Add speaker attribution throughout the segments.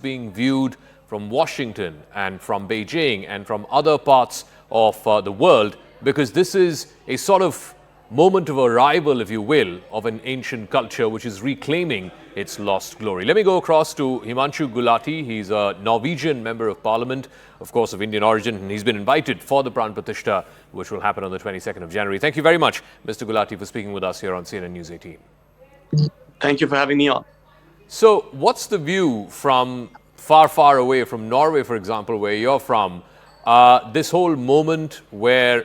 Speaker 1: being viewed from Washington and from Beijing and from other parts of the world, because this is a sort of moment of arrival, if you will, of an ancient culture which is reclaiming its lost glory. Let me go across to Himanshu Gulati. He's a Norwegian member of parliament, of course, of Indian origin, and he's been invited for the Pran Pratishtha, which will happen on the 22nd of January. Thank you very much, Mr. Gulati, for speaking with us here on CNN News 18.
Speaker 2: Thank you for having me on.
Speaker 1: So, what's the view from far, far away, from Norway, for example, where you're from, this whole moment where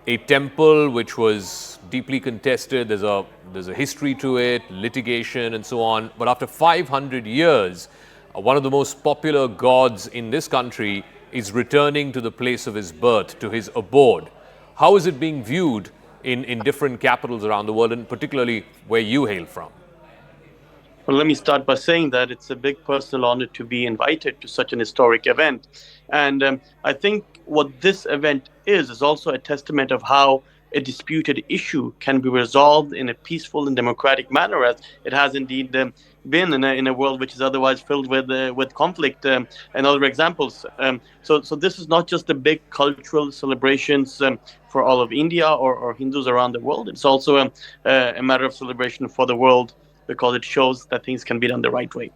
Speaker 1: a temple which was deeply contested, there's a history to it, litigation and so on, but after 500 years, one of the most popular gods in this country is returning to the place of his birth, to his abode. How is it being viewed in different capitals around the world, and particularly where you hail from?
Speaker 2: Well, let me start by saying that it's a big personal honor to be invited to such an historic event. And I think what this event is also a testament of how a disputed issue can be resolved in a peaceful and democratic manner, as it has indeed been in a world which is otherwise filled with conflict and other examples. So this is not just a big cultural celebrations for all of India or Hindus around the world. It's also a matter of celebration for the world, because it shows that things can be done the right way.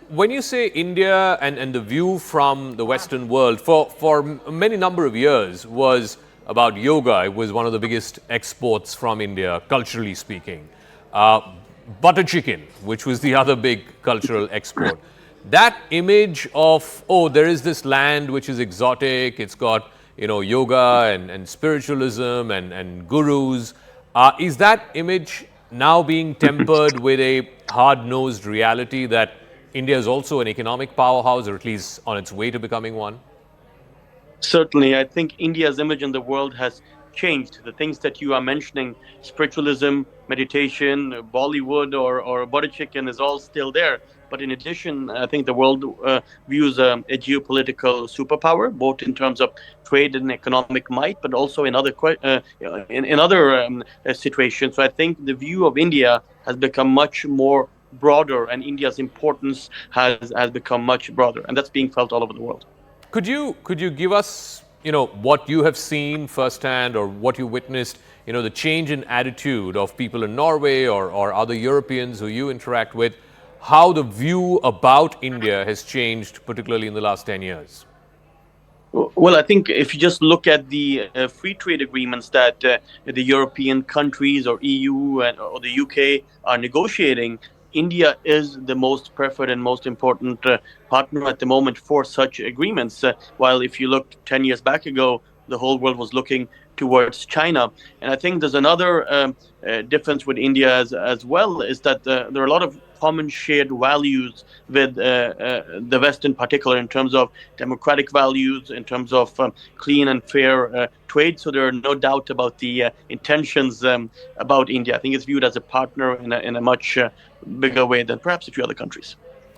Speaker 1: When you say India and the view from the Western world, for many number of years was about yoga. It was one of the biggest exports from India, culturally speaking. Butter chicken, which was the other big cultural export. That image of, oh, there is this land which is exotic, it's got, yoga and spiritualism and gurus. Is that image now being tempered with a hard-nosed reality that India is also an economic powerhouse, or at least on its way to becoming one?
Speaker 2: Certainly, I think India's image in the world has changed. The things that you are mentioning, spiritualism, meditation, Bollywood, or butter chicken, is all still there. But in addition, I think the world views a geopolitical superpower, both in terms of trade and economic might, but also in other situations. So I think the view of India has become much more broader, and India's importance has become much broader, and that's being felt all over the world.
Speaker 1: Could you give us, what you have seen firsthand, or what you witnessed, the change in attitude of people in Norway or other Europeans who you interact with, how the view about India has changed, particularly in the last 10 years?
Speaker 2: Well, I think if you just look at the free trade agreements that the European countries or EU or the UK are negotiating, India is the most preferred and most important partner at the moment for such agreements. While if you look 10 years back ago, the whole world was looking towards China. And I think there's another difference with India as well, is that there are a lot of common shared values with the West in particular, in terms of democratic values, in terms of clean and fair trade. So there are no doubt about the intentions about India. I think it's viewed as a partner in a much bigger way than perhaps a few other countries.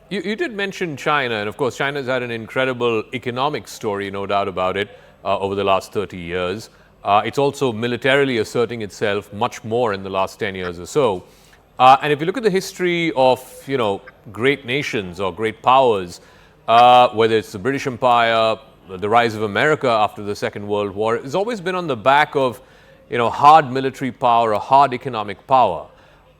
Speaker 1: You did mention China, and of course, China's had an incredible economic story, no doubt about it, over the last 30 years. It's also militarily asserting itself much more in the last 10 years or so. And if you look at the history of, great nations or great powers, whether it's the British Empire, the rise of America after the Second World War, it's always been on the back of, hard military power or hard economic power.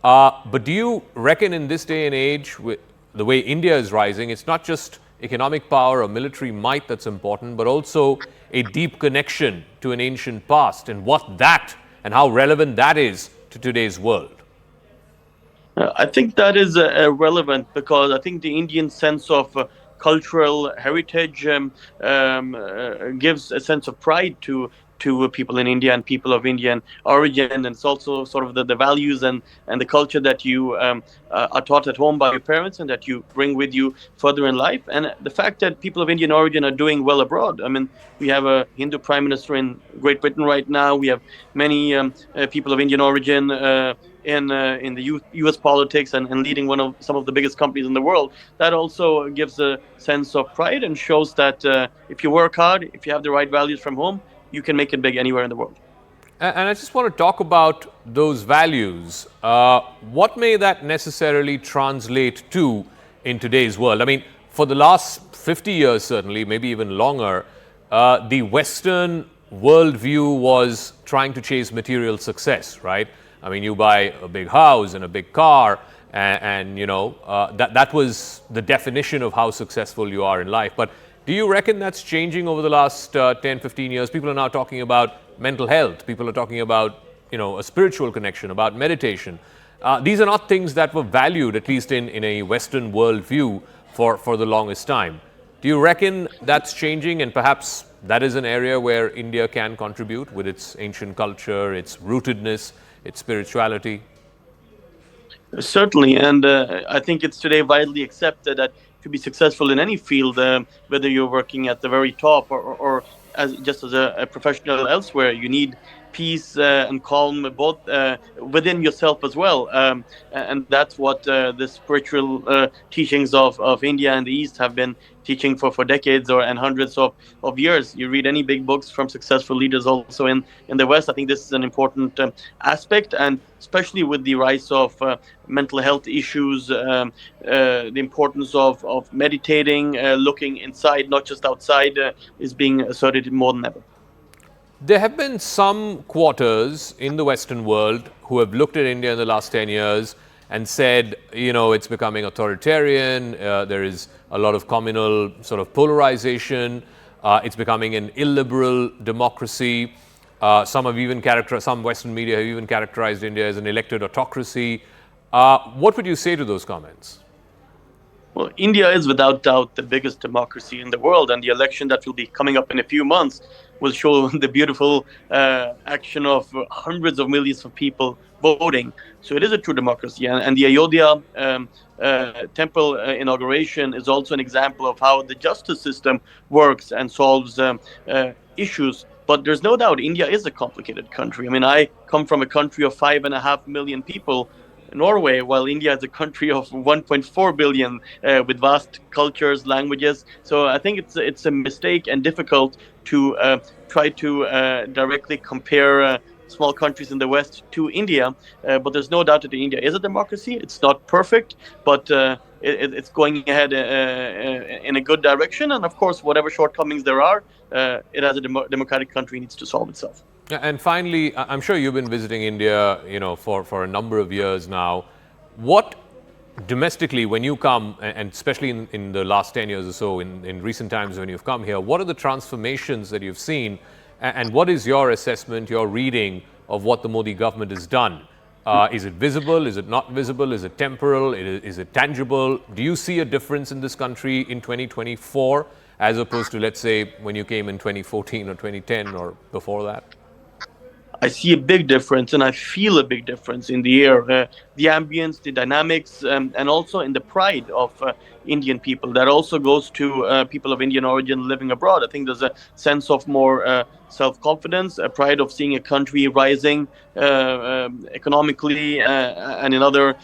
Speaker 1: But do you reckon in this day and age, with the way India is rising, it's not just economic power or military might that's important, but also a deep connection to an ancient past, and what that and how relevant that is to today's world?
Speaker 2: I think that is relevant, because I think the Indian sense of cultural heritage gives a sense of pride to people in India and people of Indian origin, and it's also sort of the values and the culture that you are taught at home by your parents and that you bring with you further in life. And the fact that people of Indian origin are doing well abroad. I mean, we have a Hindu prime minister in Great Britain right now. We have many people of Indian origin in the U.S. politics and leading some of the biggest companies in the world. That also gives a sense of pride and shows that if you work hard, if you have the right values from home, you can make it big anywhere in the world.
Speaker 1: And I just want to talk about those values. What may that necessarily translate to in today's world? I mean, for the last 50 years, certainly, maybe even longer, the Western worldview was trying to chase material success, right? I mean, you buy a big house and a big car, and that was the definition of how successful you are in life. But do you reckon that's changing over the last 10, 15 years? People are now talking about mental health. People are talking about, a spiritual connection, about meditation. These are not things that were valued, at least in a Western worldview, for the longest time. Do you reckon that's changing, and perhaps that is an area where India can contribute with its ancient culture, its rootedness, its spirituality?
Speaker 2: Certainly, and I think it's today widely accepted that to be successful in any field, whether you're working at the very top or as a professional elsewhere, you need peace and calm both within yourself as well. And that's what the spiritual teachings of India and the East have been teaching for decades and hundreds of years. You read any big books from successful leaders also in the West. I think this is an important aspect, and especially with the rise of mental health issues, the importance of meditating, looking inside, not just outside, is being asserted more than ever.
Speaker 1: There have been some quarters in the Western world who have looked at India in the last 10 years and said, it's becoming authoritarian, there is a lot of communal sort of polarization, it's becoming an illiberal democracy. Some Western media have even characterized India as an elected autocracy. What would you say to those comments?
Speaker 2: Well, India is without doubt the biggest democracy in the world, and the election that will be coming up in a few months will show the beautiful action of hundreds of millions of people voting. So it is a true democracy, and the Ayodhya temple inauguration is also an example of how the justice system works and solves issues. But there's no doubt India is a complicated country. I mean, I come from a country of 5.5 million people, Norway, while India is a country of 1.4 billion with vast cultures, languages. So I think it's a mistake and difficult to try to directly compare small countries in the West to India. But there's no doubt that India is a democracy. It's not perfect, but it's going ahead in a good direction. And of course, whatever shortcomings there are, it as a democratic country needs to solve itself.
Speaker 1: Yeah, and finally, I'm sure you've been visiting India, for a number of years now. What domestically, when you come, and especially in the last 10 years or so, in recent times when you've come here, what are the transformations that you've seen, and what is your assessment, your reading of what the Modi government has done? Is it visible? Is it not visible? Is it temporal? Is it tangible? Do you see a difference in this country in 2024 as opposed to, let's say, when you came in 2014 or 2010 or before that?
Speaker 2: I see a big difference, and I feel a big difference in the air, the ambience, the dynamics, and also in the pride of Indian people. That also goes to people of Indian origin living abroad. I think there's a sense of more self-confidence, a pride of seeing a country rising economically and in other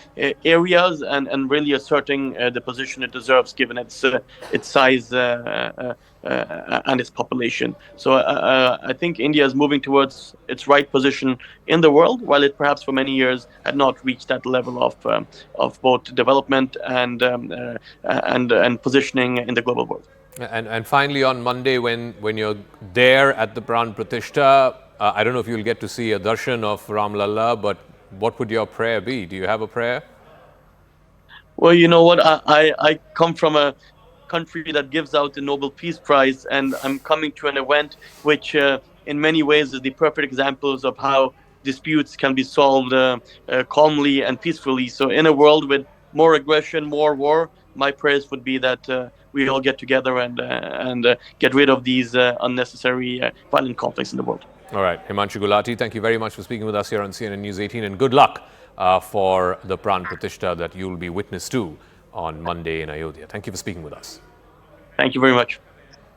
Speaker 2: areas, and really asserting the position it deserves given its size and its population. So I think India is moving towards its right position in the world, while it perhaps for many years had not reached that level of both development and positioning in the global world.
Speaker 1: And finally, on Monday, when you're there at the Pran Pratishtha, I don't know if you'll get to see a darshan of Ram Lalla, but what would your prayer be? Do you have a prayer?
Speaker 2: Well, you know what? I come from a country that gives out the Nobel Peace Prize, and I'm coming to an event which in many ways is the perfect examples of how disputes can be solved calmly and peacefully. So in a world with more aggression, more war, my prayers would be that we all get together and get rid of these unnecessary violent conflicts in the world.
Speaker 1: All right, Himanshu Gulati, thank you very much for speaking with us here on CNN News 18, and good luck for the Pran Pratishtha that you'll be witness to on Monday in Ayodhya. Thank you for speaking with us.
Speaker 2: Thank you very much.